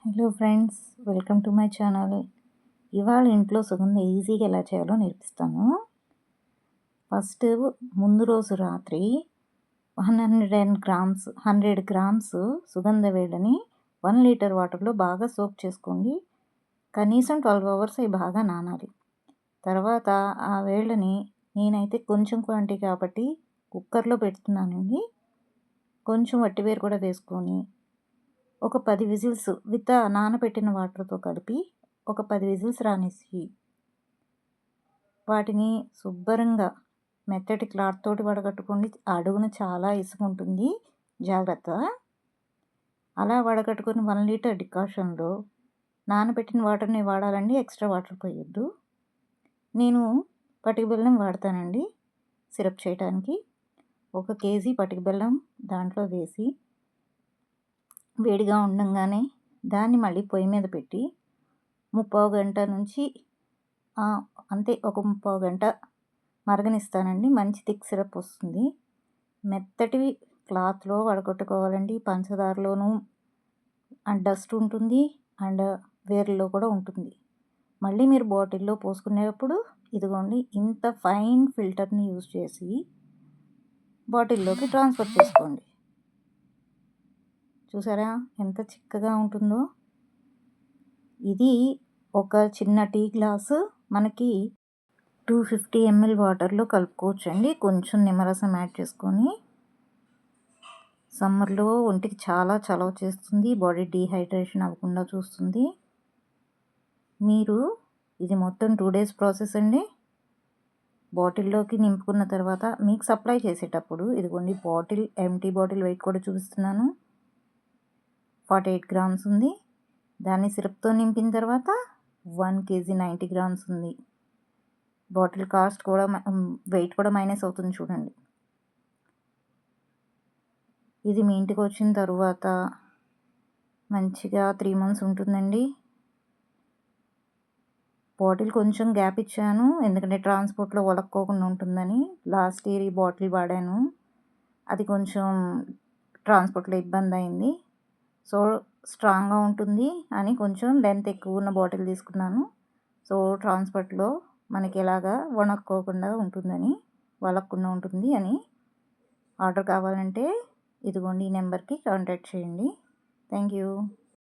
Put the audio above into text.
Hello friends, welcome to my channel. ఇవాళ ఇంట్లో సుగంధ ఈజీగా ఎలా చేయాలో నేర్పిస్తాను. ఫస్ట్ ముందు రోజు రాత్రి 100 గ్రామ్స్ సుగంధ వేళ్ళని 1 లీటర్ వాటర్లో బాగా సోక్ చేసుకోండి. కనీసం 12 అవర్స్ అవి బాగా నానాలి. తర్వాత ఆ వేళ్ళని నేనైతే కొంచెం క్వాంటిటీ కాబట్టి కుక్కర్లో పెడుతున్నానండి. కొంచెం వట్టివేరు కూడా వేసుకొని ఒక 10 విజిల్స్ విత్ నానబెట్టిన వాటర్తో కలిపి ఒక 10 విజిల్స్ రానిసి వాటిని శుభ్రంగా మెత్తటి క్లాత్ తోటి వడగట్టుకోండి. అడుగున చాలా ఇసుక ఉంటుంది, జాగ్రత్త. అలా వడగట్టుకొని 1 లీటర్ డికాషన్లో నానబెట్టిన వాటర్ని వాడాలండి, ఎక్స్ట్రా వాటర్ పోయొద్దు. నేను పటిక బెల్లం వాడతానండి సిరప్ చేయడానికి. 1 కేజీ పటిక బెల్లం దాంట్లో వేసి వేడిగా ఉండంగానే దాన్ని మళ్ళీ పొయ్యి మీద పెట్టి 30 గంట నుంచి అంతే, ఒక 30 గంట మరగనిస్తానండి. మంచి థిక్ సిరప్ వస్తుంది. మెత్తటి క్లాత్లో వడగొట్టుకోవాలండి. పంచదారలోనూ డస్ట్ ఉంటుంది అండ్ వేర్లలో కూడా ఉంటుంది. మళ్ళీ మీరు బాటిల్లో పోసుకునేటప్పుడు ఇదిగోండి ఇంత ఫైన్ ఫిల్టర్ని యూజ్ చేసి బాటిల్లోకి ట్రాన్స్ఫర్ చేసుకోండి. చూసారా ఎంత చిక్కగా ఉంటుందో. ఇది ఒక చిన్న టీ గ్లాసు మనకి 250 ml వాటర్లో కలుపుకోవచ్చండి. కొంచెం నిమ్మరసం యాడ్ చేసుకొని. సమ్మర్లో ఒంటికి చాలా చలవ చేస్తుంది, బాడీ డీహైడ్రేషన్ అవ్వకుండా చూస్తుంది. మీరు ఇది మొత్తం 2 days ప్రాసెస్ అండి. బాటిల్లోకి నింపుకున్న తర్వాత మీకు సప్లై చేసేటప్పుడు ఇదిగోండి బాటిల్, ఎంటీ బాటిల్ వెయిట్ కూడా చూపిస్తున్నాను. 48 గ్రామ్స్ ఉంది. దాన్ని సిరప్తో నింపిన తర్వాత 1 కేజీ 90 గ్రామ్స్ ఉంది. బాటిల్ కాస్ట్ కూడా వెయిట్ కూడా మైనస్ అవుతుంది చూడండి. ఇది మీ ఇంటికి వచ్చిన తర్వాత మంచిగా 3 months ఉంటుందండి. బాటిల్ కొంచెం గ్యాప్ ఇచ్చాను, ఎందుకంటే ట్రాన్స్పోర్ట్లో ఒలక్కోకుండా ఉంటుందని. లాస్ట్ ఇయర్ ఈ బాటిల్ వాడాను, అది కొంచెం ట్రాన్స్పోర్ట్లో ఇబ్బంది అయింది. సో స్ట్రాంగ్గా ఉంటుంది అని కొంచెం లెంత్ ఎక్కువ ఉన్న బాటిల్ తీసుకున్నాను. సో ట్రాన్స్పోర్ట్లో మనకి ఎలాగా వణక్కోకుండా ఉంటుందని, వలక్కుండా ఉంటుంది అని. ఆర్డర్ కావాలంటే ఇదిగోండి ఈ నెంబర్కి కాంటాక్ట్ చేయండి. Thank you.